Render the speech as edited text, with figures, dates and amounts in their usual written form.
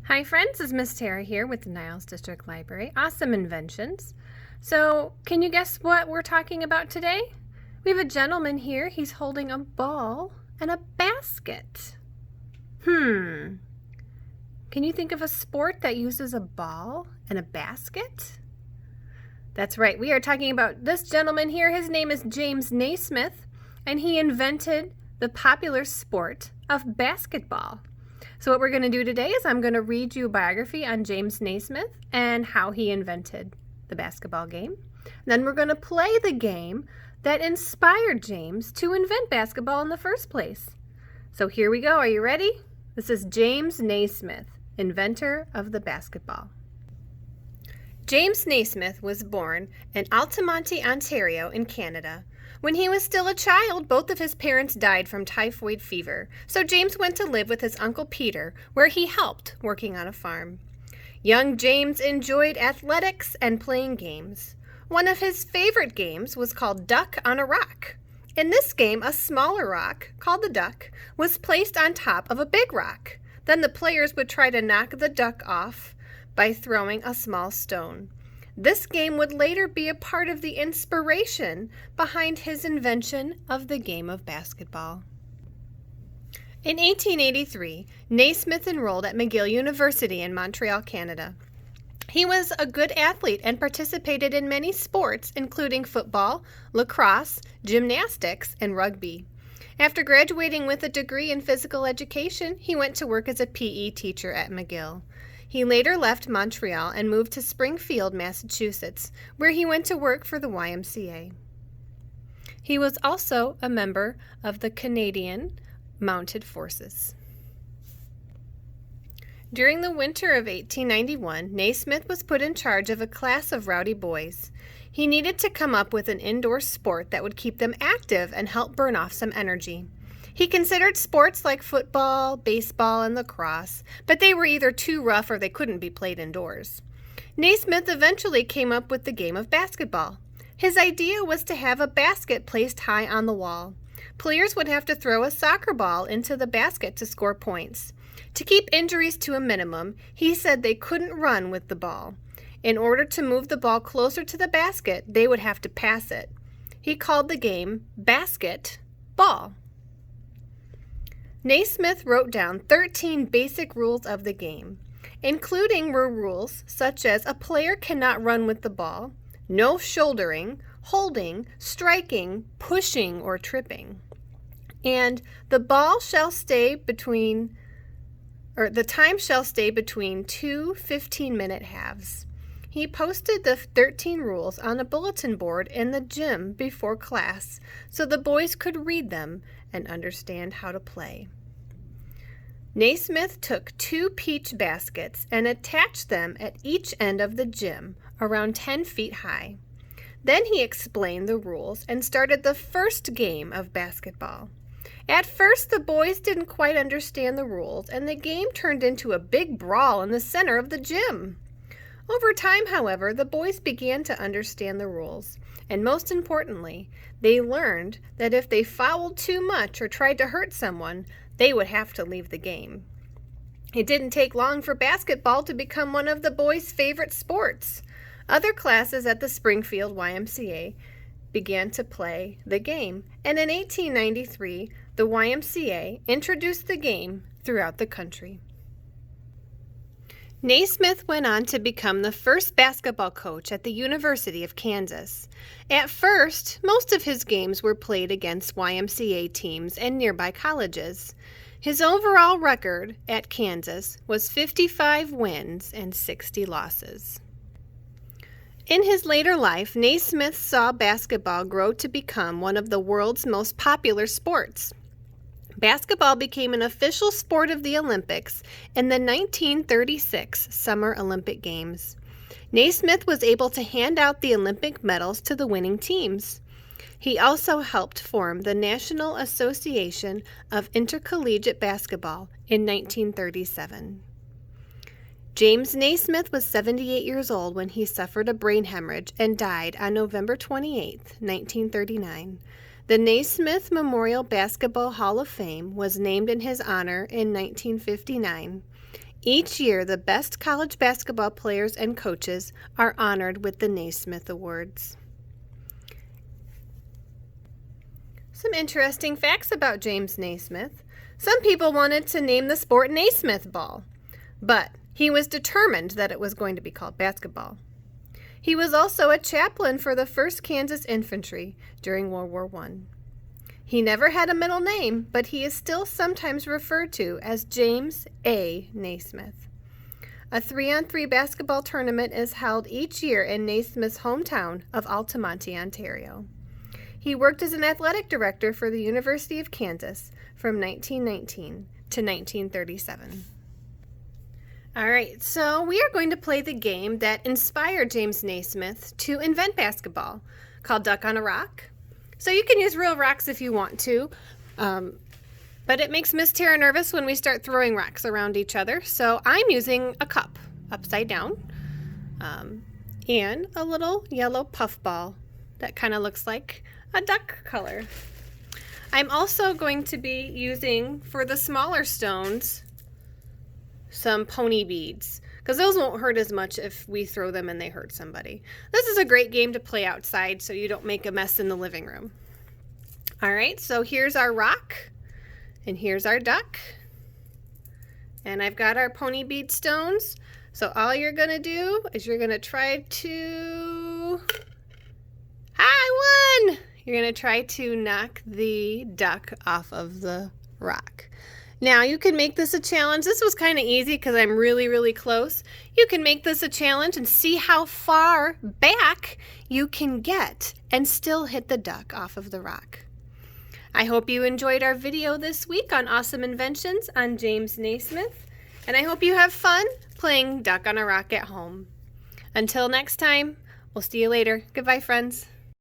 Hi friends, it's Miss Tara here with the Niles District Library. Awesome Inventions. So, can you guess what we're talking about today? We have a gentleman here. He's holding a ball and a basket. Can you think of a sport that uses a ball and a basket? That's right. We are talking about this gentleman here. His name is James Naismith, and he invented the popular sport of basketball. So what we're going to do today is I'm going to read you a biography on James Naismith and how he invented the basketball game. Then we're going to play the game that inspired James to invent basketball in the first place. So here we go. Are you ready? This is James Naismith, inventor of the basketball. James Naismith was born in Altamonte, Ontario in Canada. When he was still a child, both of his parents died from typhoid fever, so James went to live with his Uncle Peter, where he helped working on a farm. Young James enjoyed athletics and playing games. One of his favorite games was called Duck on a Rock. In this game, a smaller rock, called the duck, was placed on top of a big rock. Then the players would try to knock the duck off by throwing a small stone. This game would later be a part of the inspiration behind his invention of the game of basketball. In 1883, Naismith enrolled at McGill University in Montreal, Canada. He was a good athlete and participated in many sports, including football, lacrosse, gymnastics, and rugby. After graduating with a degree in physical education, he went to work as a PE teacher at McGill. He later left Montreal and moved to Springfield, Massachusetts, where he went to work for the YMCA. He was also a member of the Canadian Mounted Forces. During the winter of 1891, Naismith was put in charge of a class of rowdy boys. He needed to come up with an indoor sport that would keep them active and help burn off some energy. He considered sports like football, baseball, and lacrosse, but they were either too rough or they couldn't be played indoors. Naismith eventually came up with the game of basketball. His idea was to have a basket placed high on the wall. Players would have to throw a soccer ball into the basket to score points. To keep injuries to a minimum, he said they couldn't run with the ball. In order to move the ball closer to the basket, they would have to pass it. He called the game basketball. Naismith wrote down 13 basic rules of the game. Including were rules such as a player cannot run with the ball, no shouldering, holding, striking, pushing, or tripping. And the time shall stay between two 15-minute halves. He posted the 13 rules on a bulletin board in the gym before class so the boys could read them and understand how to play. Naismith took 2 peach baskets and attached them at each end of the gym, around 10 feet high. Then he explained the rules and started the first game of basketball. At first, the boys didn't quite understand the rules, and the game turned into a big brawl in the center of the gym. Over time, however, the boys began to understand the rules, and most importantly, they learned that if they fouled too much or tried to hurt someone, they would have to leave the game. It didn't take long for basketball to become one of the boys' favorite sports. Other classes at the Springfield YMCA began to play the game, and in 1893, the YMCA introduced the game throughout the country. Naismith went on to become the first basketball coach at the University of Kansas. At first, most of his games were played against YMCA teams and nearby colleges. His overall record at Kansas was 55 wins and 60 losses. In his later life, Naismith saw basketball grow to become one of the world's most popular sports. Basketball became an official sport of the Olympics in the 1936 Summer Olympic Games. Naismith was able to hand out the Olympic medals to the winning teams. He also helped form the National Association of Intercollegiate Basketball in 1937. James Naismith was 78 years old when he suffered a brain hemorrhage and died on November 28, 1939. The Naismith Memorial Basketball Hall of Fame was named in his honor in 1959. Each year, the best college basketball players and coaches are honored with the Naismith Awards. Some interesting facts about James Naismith. Some people wanted to name the sport Naismith ball, but he was determined that it was going to be called basketball. He was also a chaplain for the 1st Kansas Infantry during World War I. He never had a middle name, but he is still sometimes referred to as James A. Naismith. A 3-on-3 basketball tournament is held each year in Naismith's hometown of Altamonte, Ontario. He worked as an athletic director for the University of Kansas from 1919 to 1937. All right, so we are going to play the game that inspired James Naismith to invent basketball, called Duck on a Rock. So you can use real rocks if you want to, but it makes Miss Tara nervous when we start throwing rocks around each other. So I'm using a cup upside down and a little yellow puff ball that kind of looks like a duck color. I'm also going to be using, for the smaller stones, some pony beads, because those won't hurt as much if we throw them and they hurt somebody. This is a great game to play outside so you don't make a mess in the living room. All right, so here's our rock, and here's our duck, and I've got our pony bead stones. So all you're gonna do is you're gonna try to, I won! You're gonna try to knock the duck off of the rock. Now, you can make this a challenge. This was kind of easy because I'm really, really close. You can make this a challenge and see how far back you can get and still hit the duck off of the rock. I hope you enjoyed our video this week on Awesome Inventions on James Naismith, and I hope you have fun playing Duck on a Rock at home. Until next time, we'll see you later. Goodbye, friends.